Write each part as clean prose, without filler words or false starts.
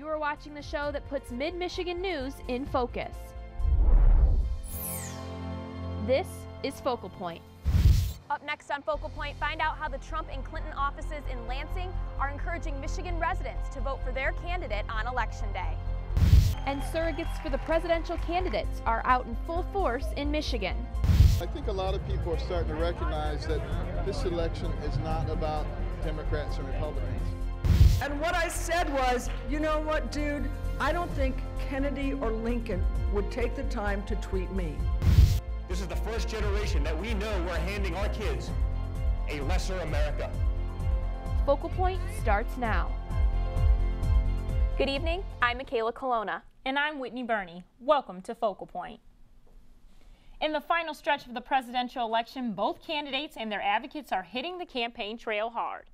You are watching the show that puts Mid-Michigan news in focus. This is Focal Point. Up next on Focal Point, find out how the Trump and Clinton offices in Lansing are encouraging Michigan residents to vote for their candidate on Election Day. And surrogates for the presidential candidates are out in full force in Michigan. I think a lot of people are starting to recognize that this election is not about Democrats and Republicans. And what I said was, you know what, dude, I don't think Kennedy or Lincoln would take the time to tweet me. This is the first generation that we know we're handing our kids a lesser America. Focal Point starts now. Good evening, I'm Michaela Colonna. And I'm Whitney Burney. Welcome to Focal Point. In the final stretch of the presidential election, both candidates and their advocates are hitting the campaign trail hard.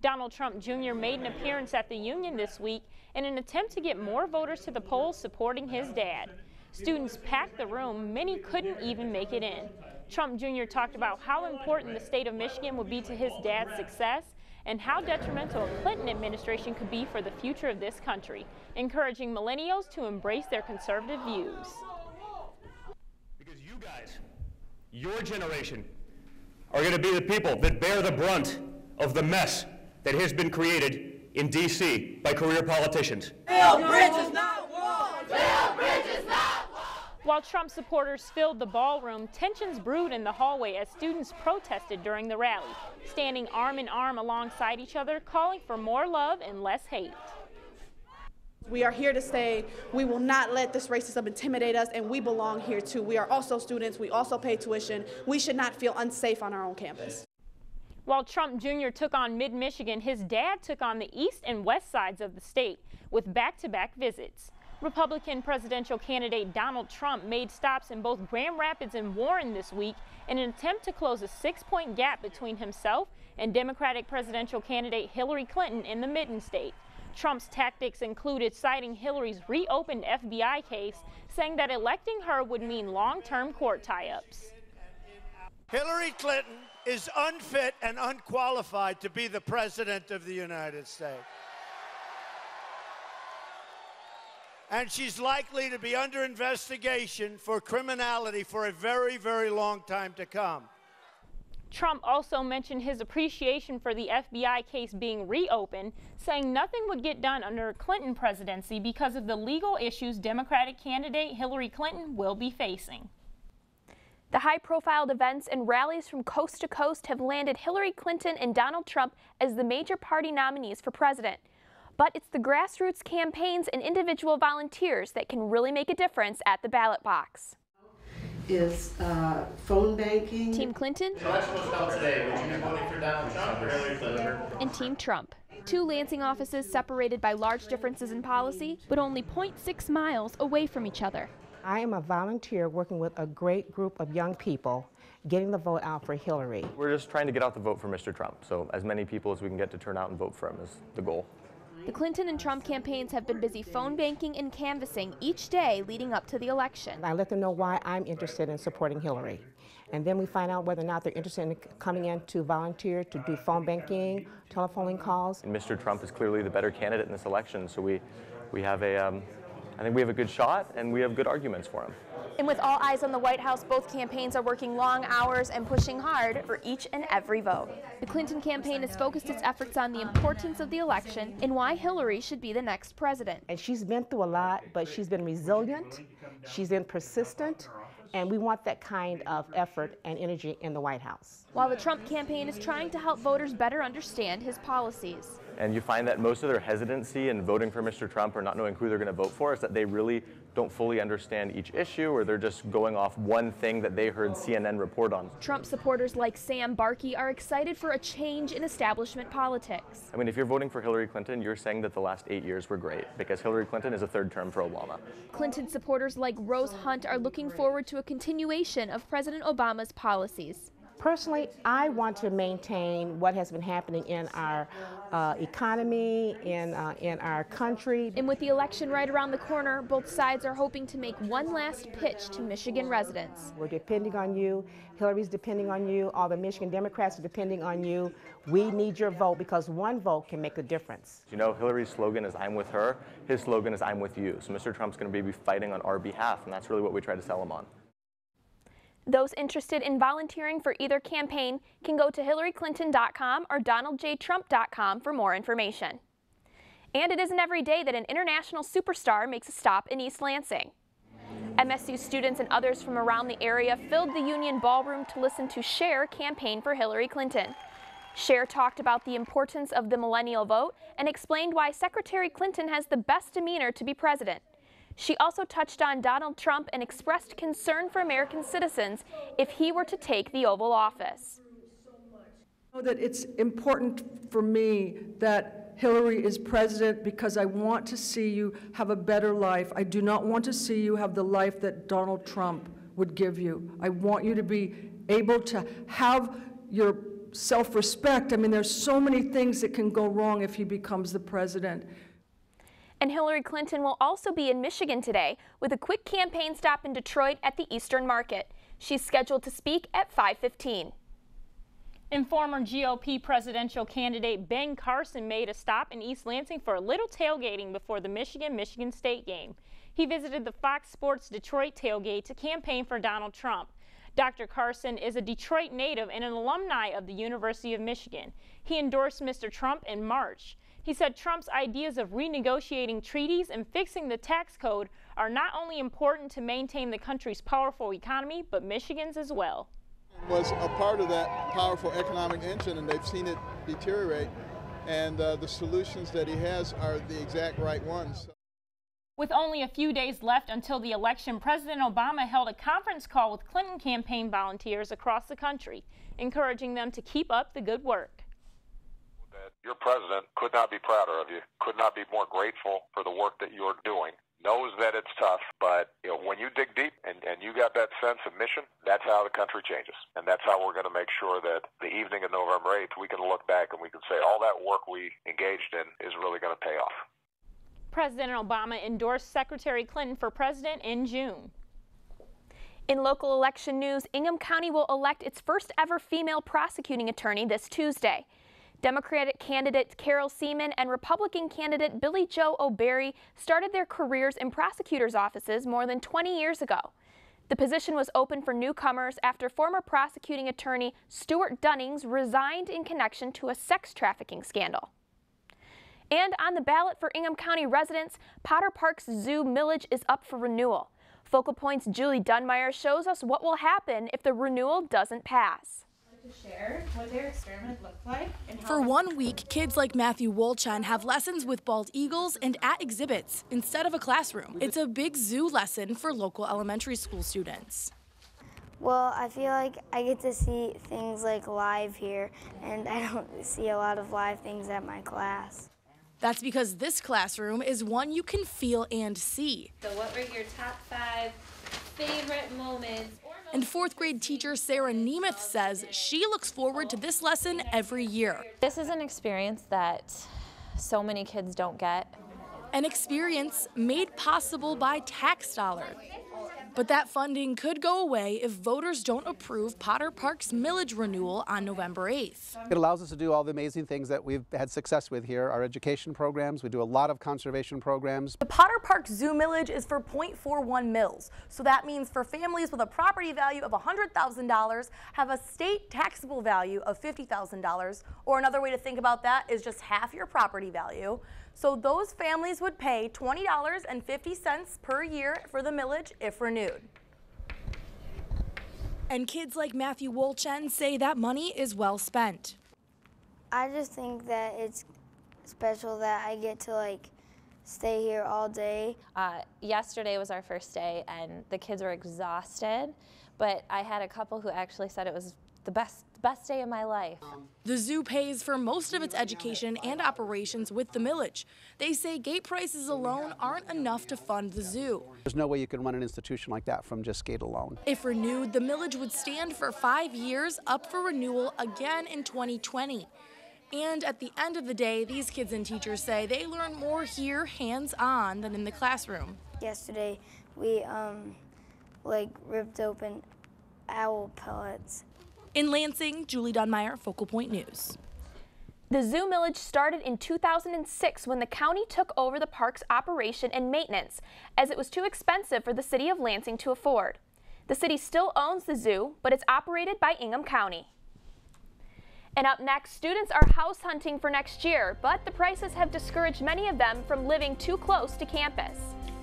Donald Trump Jr. made an appearance at the Union this week in an attempt to get more voters to the polls supporting his dad. Students packed the room, many couldn't even make it in. Trump Jr. talked about how important the state of Michigan would be to his dad's success and how detrimental a Clinton administration could be for the future of this country, encouraging millennials to embrace their conservative views. Because you guys, your generation, are going to be the people that bear the brunt of the mess that has been created in D.C. by career politicians. Build bridges, not walls! Build bridges, not walls! While Trump supporters filled the ballroom, tensions brewed in the hallway as students protested during the rally, standing arm in arm alongside each other, calling for more love and less hate. We are here to say we will not let this racism intimidate us, and we belong here too. We are also students. We also pay tuition. We should not feel unsafe on our own campus. While Trump Jr. took on Mid-Michigan, his dad took on the east and west sides of the state with back-to-back visits. Republican presidential candidate Donald Trump made stops in both Grand Rapids and Warren this week in an attempt to close a 6-point gap between himself and Democratic presidential candidate Hillary Clinton in the Mitten State. Trump's tactics included citing Hillary's reopened FBI case, saying that electing her would mean long-term court tie-ups. Hillary Clinton is unfit and unqualified to be the President of the United States. And she's likely to be under investigation for criminality for a very, very long time to come. Trump also mentioned his appreciation for the FBI case being reopened, saying nothing would get done under a Clinton presidency because of the legal issues Democratic candidate Hillary Clinton will be facing. The high-profile events and rallies from coast to coast have landed Hillary Clinton and Donald Trump as the major party nominees for president. But it's the grassroots campaigns and individual volunteers that can really make a difference at the ballot box. Is phone banking. Team Clinton Election was held today. Would you be voting for Donald Trump or Hillary Clinton? and Team Trump. Two Lansing offices separated by large differences in policy, but only 0.6 miles away from each other. I am a volunteer working with a great group of young people getting the vote out for Hillary. We're just trying to get out the vote for Mr. Trump, so as many people as we can get to turn out and vote for him is the goal. The Clinton and Trump campaigns have been busy phone banking and canvassing each day leading up to the election. I let them know why I'm interested in supporting Hillary. And then we find out whether or not they're interested in coming in to volunteer, to do phone banking, telephoning calls. And Mr. Trump is clearly the better candidate in this election, so we have I think we have a good shot and we have good arguments for him. And with all eyes on the White House, both campaigns are working long hours and pushing hard for each and every vote. The Clinton campaign has focused its efforts on the importance of the election and why Hillary should be the next president. And she's been through a lot, but she's been resilient, she's been persistent, and we want that kind of effort and energy in the White House. While the Trump campaign is trying to help voters better understand his policies. And you find that most of their hesitancy in voting for Mr. Trump or not knowing who they're going to vote for is that they really don't fully understand each issue, or they're just going off one thing that they heard CNN report on. Trump supporters like Sam Barkey are excited for a change in establishment politics. I mean, if you're voting for Hillary Clinton, you're saying that the last 8 years were great, because Hillary Clinton is a third term for Obama. Clinton supporters like Rose Hunt are looking forward to a continuation of President Obama's policies. Personally, I want to maintain what has been happening in our economy, in our country. And with the election right around the corner, both sides are hoping to make one last pitch to Michigan residents. We're depending on you. Hillary's depending on you. All the Michigan Democrats are depending on you. We need your vote because one vote can make a difference. You know, Hillary's slogan is "I'm with her." His slogan is "I'm with you." So Mr. Trump's going to be fighting on our behalf, and that's really what we try to sell him on. Those interested in volunteering for either campaign can go to hillaryclinton.com or donaldjtrump.com for more information. And it isn't every day that an international superstar makes a stop in East Lansing. MSU students and others from around the area filled the Union Ballroom to listen to Cher campaign for Hillary Clinton. Cher talked about the importance of the millennial vote and explained why Secretary Clinton has the best demeanor to be president. She also touched on Donald Trump and expressed concern for American citizens if he were to take the Oval Office. I know that it's important for me that Hillary is president because I want to see you have a better life. I do not want to see you have the life that Donald Trump would give you. I want you to be able to have your self-respect. I mean, there's so many things that can go wrong if he becomes the president. And Hillary Clinton will also be in Michigan today with a quick campaign stop in Detroit at the Eastern Market. She's scheduled to speak at 5:15. And former GOP presidential candidate Ben Carson made a stop in East Lansing for a little tailgating before the Michigan State game. He visited the Fox Sports Detroit tailgate to campaign for Donald Trump. Dr. Carson is a Detroit native and an alumni of the University of Michigan. He endorsed Mr. Trump in March. He said Trump's ideas of renegotiating treaties and fixing the tax code are not only important to maintain the country's powerful economy, but Michigan's as well. Was a part of that powerful economic engine, and they've seen it deteriorate, and the solutions that he has are the exact right ones. With only a few days left until the election, President Obama held a conference call with Clinton campaign volunteers across the country, encouraging them to keep up the good work. Your president could not be prouder of you, could not be more grateful for the work that you're doing, knows that it's tough, but when you dig deep and you got that sense of mission, that's how the country changes. And that's how we're going to make sure that the evening of November 8th, we can look back and we can say all that work we engaged in is really going to pay off. President Obama endorsed Secretary Clinton for president in June. In local election news, Ingham County will elect its first ever female prosecuting attorney this Tuesday. Democratic candidate Carol Seaman and Republican candidate Billy Joe O'Berry started their careers in prosecutors' offices more than 20 years ago. The position was open for newcomers after former prosecuting attorney Stuart Dunnings resigned in connection to a sex trafficking scandal. And on the ballot for Ingham County residents, Potter Park's zoo millage is up for renewal. Focal Point's Julie Dunmeyer shows us what will happen if the renewal doesn't pass. To share what their experiment looked like. For 1 week, kids like Matthew Wolchan have lessons with bald eagles and at exhibits instead of a classroom. It's a big zoo lesson for local elementary school students. Well, I feel like I get to see things like live here, and I don't see a lot of live things at my class. That's because this classroom is one you can feel and see. So what were your top 5 favorite moments? And 4th grade teacher Sarah Nemeth says she looks forward to this lesson every year. This is an experience that so many kids don't get. An experience made possible by tax dollars. But that funding could go away if voters don't approve Potter Park's millage renewal on November 8th. It allows us to do all the amazing things that we've had success with here, our education programs. We do a lot of conservation programs. The Potter Park Zoo millage is for 0.41 mils. So that means for families with a property value of $100,000 have a state taxable value of $50,000, or another way to think about that is just half your property value. So those families would pay $20.50 per year for the millage if renewed. And kids like Matthew Wolchen say that money is well spent. I just think that it's special that I get to stay here all day. Yesterday was our first day and the kids were exhausted, but I had a couple who actually said it was the best day of my life. The zoo pays for most of its education and operations with the millage. They say gate prices alone aren't enough to fund the zoo. There's no way you can run an institution like that from just gate alone. If renewed, the millage would stand for 5 years, up for renewal again in 2020. And at the end of the day, these kids and teachers say they learn more here hands-on than in the classroom. Yesterday, we ripped open owl pellets. In Lansing, Julie Dunmeyer, Focal Point News. The zoo millage started in 2006 when the county took over the park's operation and maintenance, as it was too expensive for the city of Lansing to afford. The city still owns the zoo, but it's operated by Ingham County. And up next, students are house hunting for next year, but the prices have discouraged many of them from living too close to campus.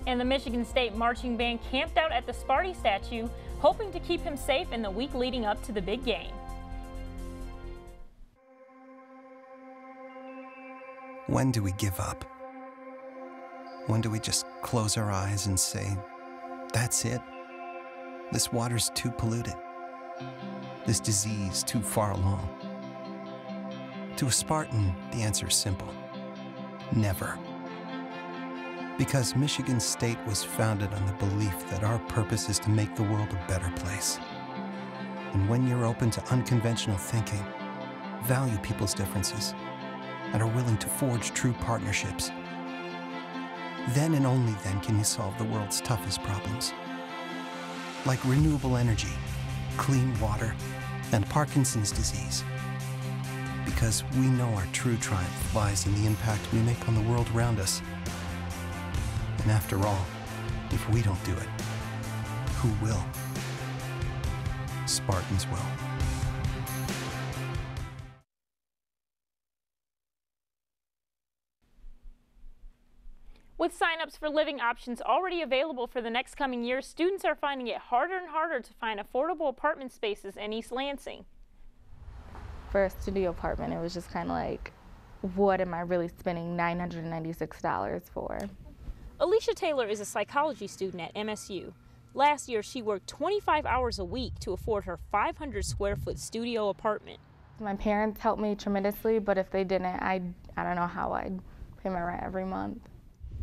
And the Michigan State Marching Band camped out at the Sparty statue, hoping to keep him safe in the week leading up to the big game. When do we give up? When do we just close our eyes and say, that's it? This water's too polluted. This disease too far along. To a Spartan, the answer is simple. Never. Because Michigan State was founded on the belief that our purpose is to make the world a better place. And when you're open to unconventional thinking, value people's differences, and are willing to forge true partnerships, then and only then can you solve the world's toughest problems. Like renewable energy, clean water, and Parkinson's disease. Because we know our true triumph lies in the impact we make on the world around us. And after all, if we don't do it, who will? Spartans will. With sign-ups for living options already available for the next coming year, students are finding it harder and harder to find affordable apartment spaces in East Lansing. For a studio apartment, it was just kind of like, what am I really spending $996 for? Alicia Taylor is a psychology student at MSU. Last year, she worked 25 hours a week to afford her 500 square foot studio apartment. My parents helped me tremendously, but if they didn't, I don't know how I'd pay my rent every month.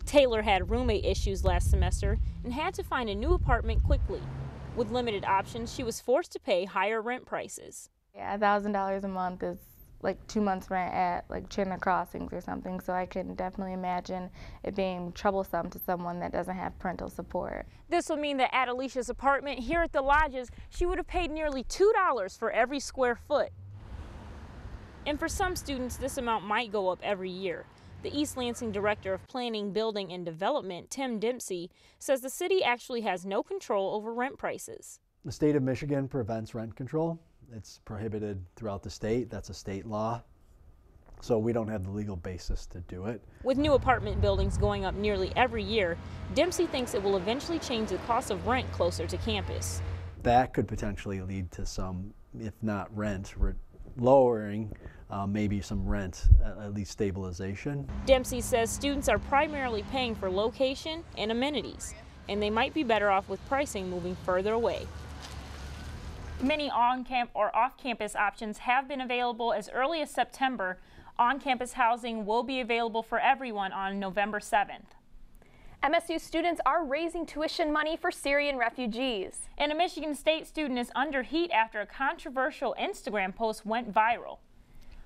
Taylor had roommate issues last semester and had to find a new apartment quickly. With limited options, she was forced to pay higher rent prices. Yeah, $1,000 a month is like 2 months rent at like Chandler Crossings or something, so I can definitely imagine it being troublesome to someone that doesn't have parental support. This will mean that at Alicia's apartment here at the lodges, she would have paid nearly $2 for every square foot. And for some students, this amount might go up every year. The East Lansing Director of Planning, Building, and Development, Tim Dempsey, says the city actually has no control over rent prices. The state of Michigan prevents rent control. It's prohibited throughout the state. That's a state law. So we don't have the legal basis to do it. With new apartment buildings going up nearly every year, Dempsey thinks it will eventually change the cost of rent closer to campus. That could potentially lead to some, if not rent, lowering, maybe some rent, at least stabilization. Dempsey says students are primarily paying for location and amenities, and they might be better off with pricing moving further away. Many on-camp or off-campus options have been available as early as September. On-campus housing will be available for everyone on November 7th. MSU students are raising tuition money for Syrian refugees. And a Michigan State student is under heat after a controversial Instagram post went viral.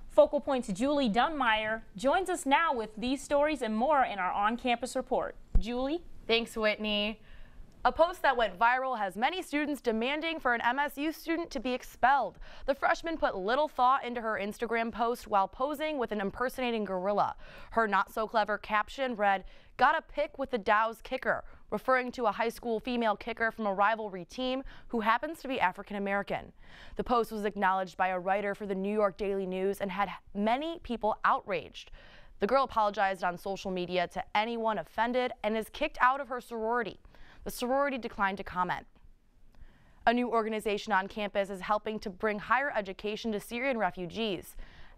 Focal Point's Julie Dunmeyer joins us now with these stories and more in our on-campus report. Julie? Thanks, Whitney. A post that went viral has many students demanding for an MSU student to be expelled. The freshman put little thought into her Instagram post while posing with an impersonating gorilla. Her not-so-clever caption read, "Got a pick with the Dow's kicker," referring to a high school female kicker from a rivalry team who happens to be African American. The post was acknowledged by a writer for the New York Daily News and had many people outraged. The girl apologized on social media to anyone offended and is kicked out of her sorority. The sorority declined to comment. A new organization on campus is helping to bring higher education to Syrian refugees.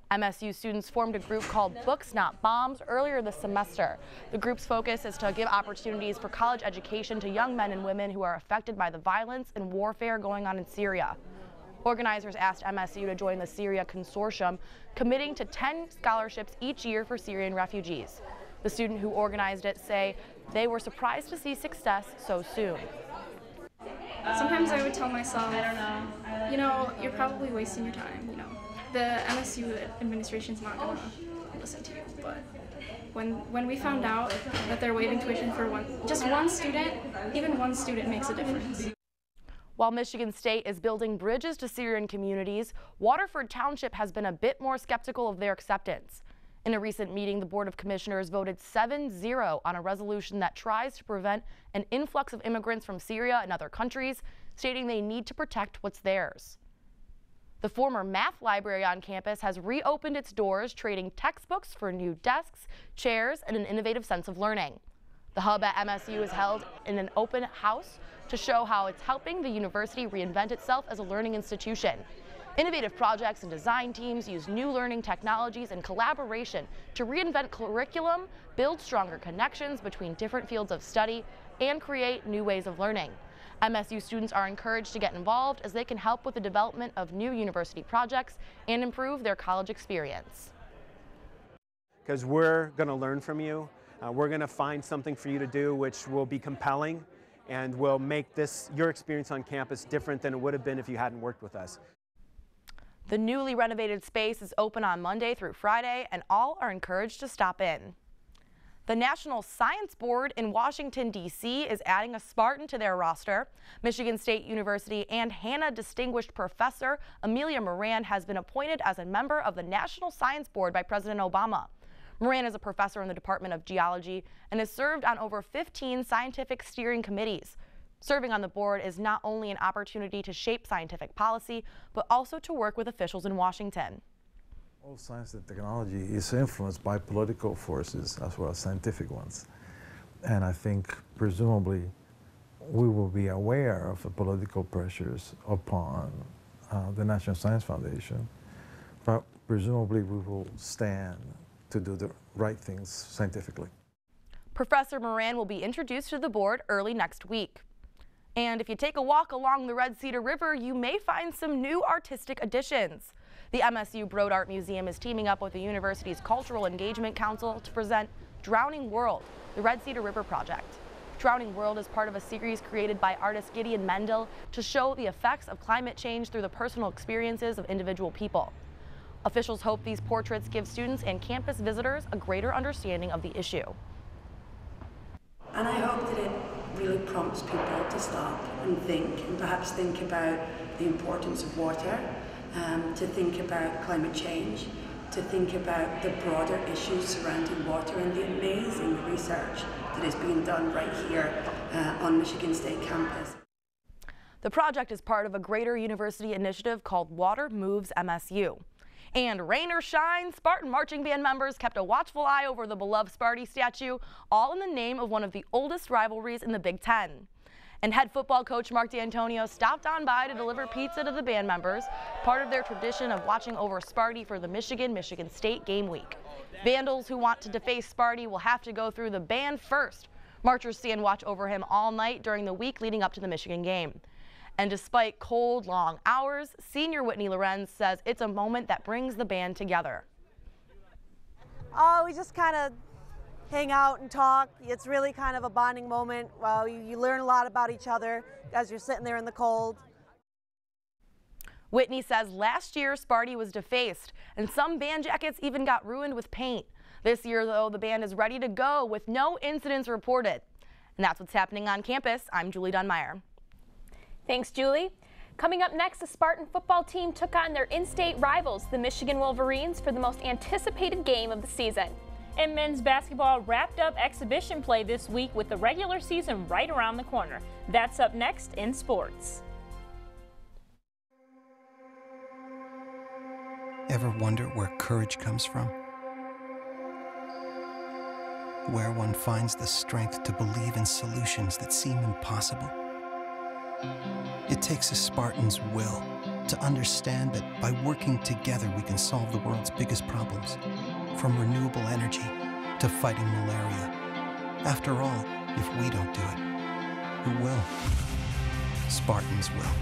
MSU students formed a group called Books Not Bombs earlier this semester. The group's focus is to give opportunities for college education to young men and women who are affected by the violence and warfare going on in Syria. Organizers asked MSU to join the Syria Consortium, committing to 10 scholarships each year for Syrian refugees. The student who organized it say they were surprised to see success so soon. Sometimes I would tell myself, you know, you're probably wasting your time, you know. The MSU administration's not going to listen to you, but when we found out that they're waiving tuition for just one student, even one student makes a difference. While Michigan State is building bridges to Syrian communities, Waterford Township has been a bit more skeptical of their acceptance. In a recent meeting, the Board of Commissioners voted 7-0 on a resolution that tries to prevent an influx of immigrants from Syria and other countries, stating they need to protect what's theirs. The former math library on campus has reopened its doors, trading textbooks for new desks, chairs, and an innovative sense of learning. The hub at MSU is held in an open house to show how it's helping the university reinvent itself as a learning institution. Innovative projects and design teams use new learning technologies and collaboration to reinvent curriculum, build stronger connections between different fields of study, and create new ways of learning. MSU students are encouraged to get involved as they can help with the development of new university projects and improve their college experience. Because we're going to learn from you. We're going to find something for you to do which will be compelling and will make your experience on campus different than it would have been if you hadn't worked with us. The newly renovated space is open on Monday through Friday, and all are encouraged to stop in. The National Science Board in Washington, D.C. is adding a Spartan to their roster. Michigan State University and Hanna Distinguished Professor Amelia Moran has been appointed as a member of the National Science Board by President Obama. Moran is a professor in the Department of Geology and has served on over 15 scientific steering committees. Serving on the board is not only an opportunity to shape scientific policy, but also to work with officials in Washington. All science and technology is influenced by political forces as well as scientific ones. And I think presumably we will be aware of the political pressures upon the National Science Foundation, but presumably we will stand to do the right things scientifically. Professor Moran will be introduced to the board early next week. And if you take a walk along the Red Cedar River, you may find some new artistic additions. The MSU Broad Art Museum is teaming up with the university's Cultural Engagement Council to present Drowning World, the Red Cedar River Project. Drowning World is part of a series created by artist Gideon Mendel to show the effects of climate change through the personal experiences of individual people. Officials hope these portraits give students and campus visitors a greater understanding of the issue. And I hope that it really prompts people to stop and think, and perhaps think about the importance of water, to think about climate change, to think about the broader issues surrounding water and the amazing research that is being done right here on Michigan State campus. The project is part of a greater university initiative called Water Moves MSU. And rain or shine, Spartan marching band members kept a watchful eye over the beloved Sparty statue, all in the name of one of the oldest rivalries in the Big Ten. And head football coach Mark D'Antonio stopped on by to deliver pizza to the band members, part of their tradition of watching over Sparty for the Michigan State game week. Vandals who want to deface Sparty will have to go through the band first. Marchers stand watch over him all night during the week leading up to the Michigan game. And despite cold, long hours, senior Whitney Lorenz says it's a moment that brings the band together. Oh, we just kind of hang out and talk. It's really kind of a bonding moment. Well, you learn a lot about each other as you're sitting there in the cold. Whitney says last year Sparty was defaced and some band jackets even got ruined with paint. This year, though, the band is ready to go with no incidents reported. And that's what's happening on campus. I'm Julie Dunmeyer. Thanks, Julie. Coming up next, the Spartan football team took on their in-state rivals, the Michigan Wolverines, for the most anticipated game of the season. And men's basketball wrapped up exhibition play this week with the regular season right around the corner. That's up next in sports. Ever wonder where courage comes from? Where one finds the strength to believe in solutions that seem impossible? It takes a Spartan's will to understand that by working together we can solve the world's biggest problems, from renewable energy to fighting malaria. After all, if we don't do it, who will? Spartans will.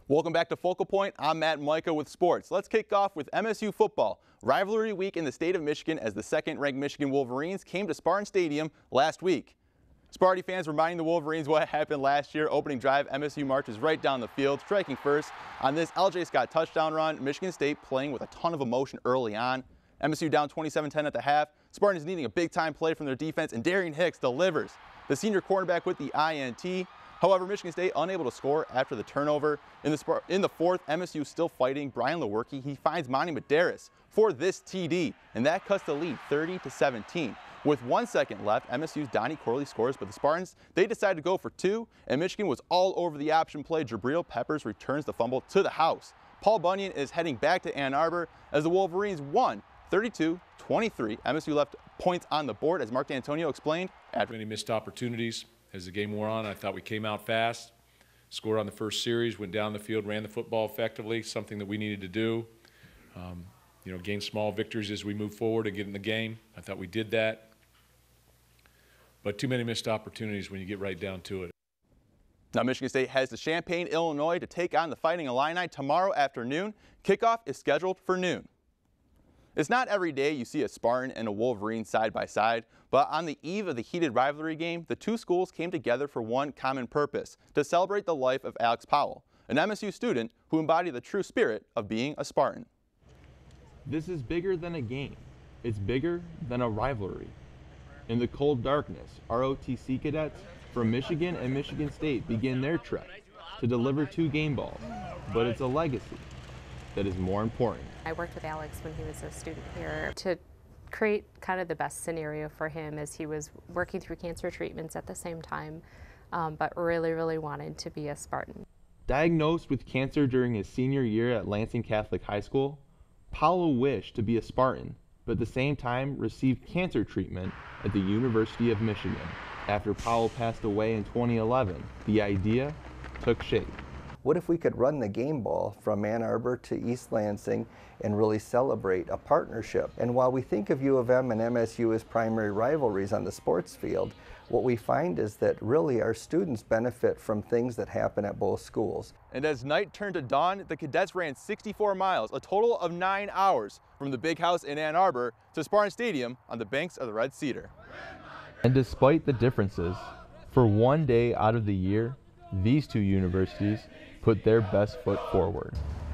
Welcome back to Focal Point. I'm Matt Micah with sports. Let's kick off with MSU football. Rivalry week in the state of Michigan as the second-ranked Michigan Wolverines came to Spartan Stadium last week. Sparty fans reminding the Wolverines what happened last year. Opening drive, MSU marches right down the field, striking first. On this LJ Scott touchdown run, Michigan State playing with a ton of emotion early on. MSU down 27-10 at the half. Spartans needing a big-time play from their defense, and Darian Hicks delivers. The senior cornerback with the INT. However, Michigan State unable to score after the turnover. In the fourth, MSU still fighting. Brian Lewerke, he finds Monty Medeiros for this TD, and that cuts the lead 30-17. With 1 second left, MSU's Donnie Corley scores, but the Spartans, they decide to go for two, and Michigan was all over the option play. Jabril Peppers returns the fumble to the house. Paul Bunyan is heading back to Ann Arbor as the Wolverines won 32-23. MSU left points on the board, as Mark D'Antonio explained. After many missed opportunities, as the game wore on, I thought we came out fast, scored on the first series, went down the field, ran the football effectively, something that we needed to do. Gain small victories as we move forward and get in the game. I thought we did that. But too many missed opportunities when you get right down to it. Now Michigan State heads to Champaign, Illinois to take on the Fighting Illini tomorrow afternoon. Kickoff is scheduled for noon. It's not every day you see a Spartan and a Wolverine side by side, but on the eve of the heated rivalry game, the two schools came together for one common purpose: to celebrate the life of Alex Powell, an MSU student who embodied the true spirit of being a Spartan. This is bigger than a game. It's bigger than a rivalry. In the cold darkness, ROTC cadets from Michigan and Michigan State begin their trek to deliver 2 game balls, but it's a legacy that is more important. I worked with Alex when he was a student here to create kind of the best scenario for him as he was working through cancer treatments at the same time, but really wanted to be a Spartan. Diagnosed with cancer during his senior year at Lansing Catholic High School, Paulo wished to be a Spartan, but at the same time received cancer treatment at the University of Michigan. After Powell passed away in 2011, the idea took shape. What if we could run the game ball from Ann Arbor to East Lansing and really celebrate a partnership? And while we think of U of M and MSU as primary rivalries on the sports field, what we find is that really our students benefit from things that happen at both schools. And as night turned to dawn, the cadets ran 64 miles, a total of 9 hours, from the big house in Ann Arbor to Spartan Stadium on the banks of the Red Cedar. And despite the differences, for one day out of the year, these two universities put their best foot forward.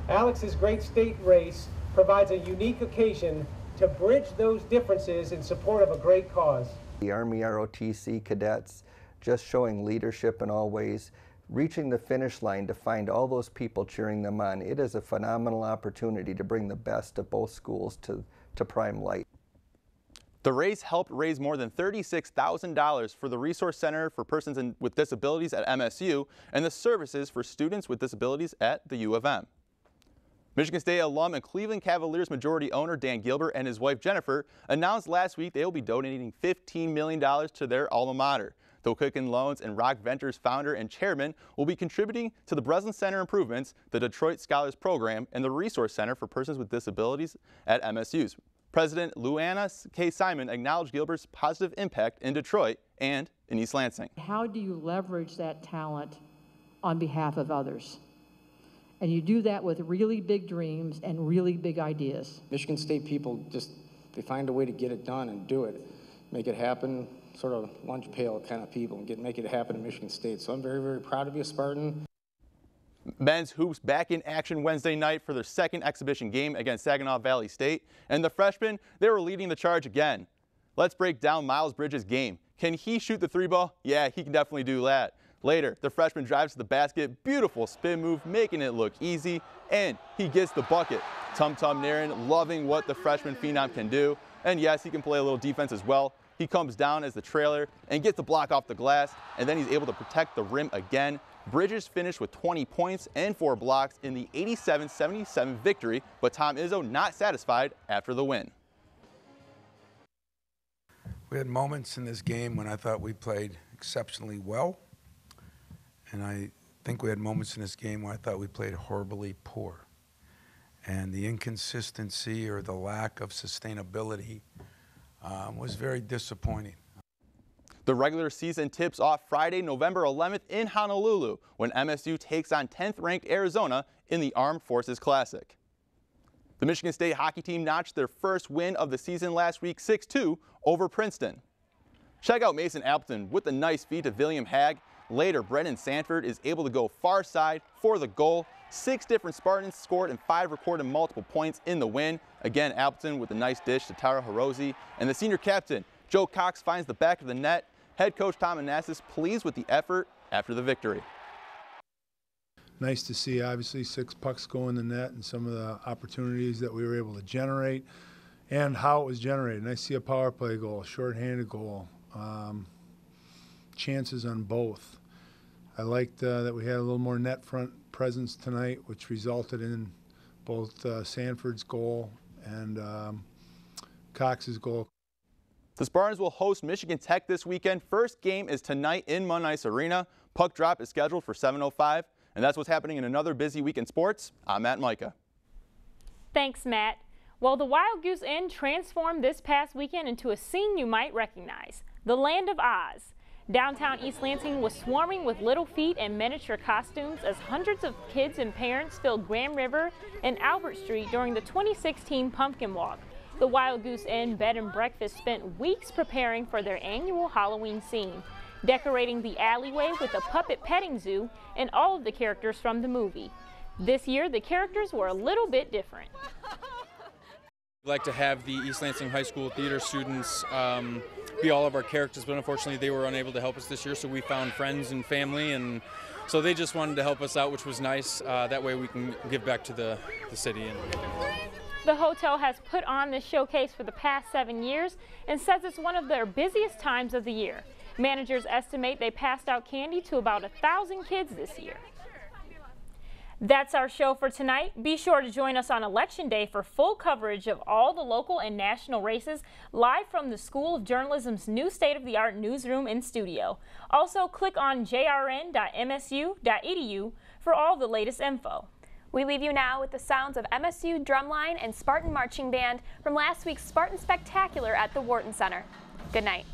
Alex's great state race provides a unique occasion to bridge those differences in support of a great cause. The Army ROTC cadets just showing leadership in all ways, reaching the finish line to find all those people cheering them on. It is a phenomenal opportunity to bring the best of both schools to prime light. The race helped raise more than $36,000 for the Resource Center for Persons with Disabilities at MSU and the Services for Students with Disabilities at the U of M. Michigan State alum and Cleveland Cavaliers majority owner Dan Gilbert and his wife Jennifer announced last week they will be donating $15 million to their alma mater. The Quicken Loans and Rock Ventures founder and chairman will be contributing to the Breslin Center improvements, the Detroit Scholars Program, and the Resource Center for Persons with Disabilities at MSU's. President Luana K. Simon acknowledged Gilbert's positive impact in Detroit and in East Lansing. How do you leverage that talent on behalf of others? And you do that with really big dreams and really big ideas. Michigan State people they find a way to get it done and do it, make it happen, sort of lunch pail kind of people, and make it happen in Michigan State. So I'm very proud to be a Spartan. Men's hoops back in action Wednesday night for their second exhibition game against Saginaw Valley State. And the freshmen, they were leading the charge again. Let's break down Miles Bridges' game. Can he shoot the 3-ball? Yeah, he can definitely do that. Later, the freshman drives to the basket, beautiful spin move, making it look easy, and he gets the bucket. Tum Tum Naren loving what the freshman phenom can do. And yes, he can play a little defense as well. He comes down as the trailer and gets the block off the glass, and then he's able to protect the rim again. Bridges finished with 20 points and 4 blocks in the 87-77 victory, but Tom Izzo not satisfied after the win. We had moments in this game when I thought we played exceptionally well, and I think we had moments in this game where I thought we played horribly poor. And the inconsistency or the lack of sustainability was very disappointing. The regular season tips off Friday, November 11th in Honolulu when MSU takes on 10th-ranked Arizona in the Armed Forces Classic. The Michigan State hockey team notched their first win of the season last week, 6-2 over Princeton. Check out Mason Appleton with a nice feed to William Hag. Later, Brendan Sanford is able to go far side for the goal. 6 different Spartans scored and 5 recorded multiple points in the win. Again, Appleton with a nice dish to Tara Hirose. And the senior captain, Joe Cox, finds the back of the net. Head coach Tom Anastas pleased with the effort after the victory. Nice to see, obviously, 6 pucks go in the net and some of the opportunities that we were able to generate and how it was generated. Nice to see a power play goal, a shorthanded goal, chances on both. I liked that we had a little more net front presence tonight, which resulted in both Sanford's goal and Cox's goal. The Spartans will host Michigan Tech this weekend. First game is tonight in Munn Ice Arena. Puck drop is scheduled for 7:05. And that's what's happening in another busy week in sports. I'm Matt Micah. Thanks, Matt. Well, the Wild Goose Inn transformed this past weekend into a scene you might recognize, the Land of Oz. Downtown East Lansing was swarming with little feet and miniature costumes as hundreds of kids and parents filled Grand River and Albert Street during the 2016 Pumpkin Walk. The Wild Goose Inn Bed and Breakfast spent weeks preparing for their annual Halloween scene, decorating the alleyway with a puppet petting zoo and all of the characters from the movie. This year, the characters were a little bit different. We'd like to have the East Lansing High School theater students be all of our characters, but unfortunately they were unable to help us this year, so we found friends and family, and so they just wanted to help us out, which was nice. That way we can give back to the city. The hotel has put on this showcase for the past 7 years and says it's one of their busiest times of the year. Managers estimate they passed out candy to about 1,000 kids this year. That's our show for tonight. Be sure to join us on Election Day for full coverage of all the local and national races live from the School of Journalism's new state-of-the-art newsroom and studio. Also, click on jrn.msu.edu for all the latest info. We leave you now with the sounds of MSU Drumline and Spartan Marching Band from last week's Spartan Spectacular at the Wharton Center. Good night.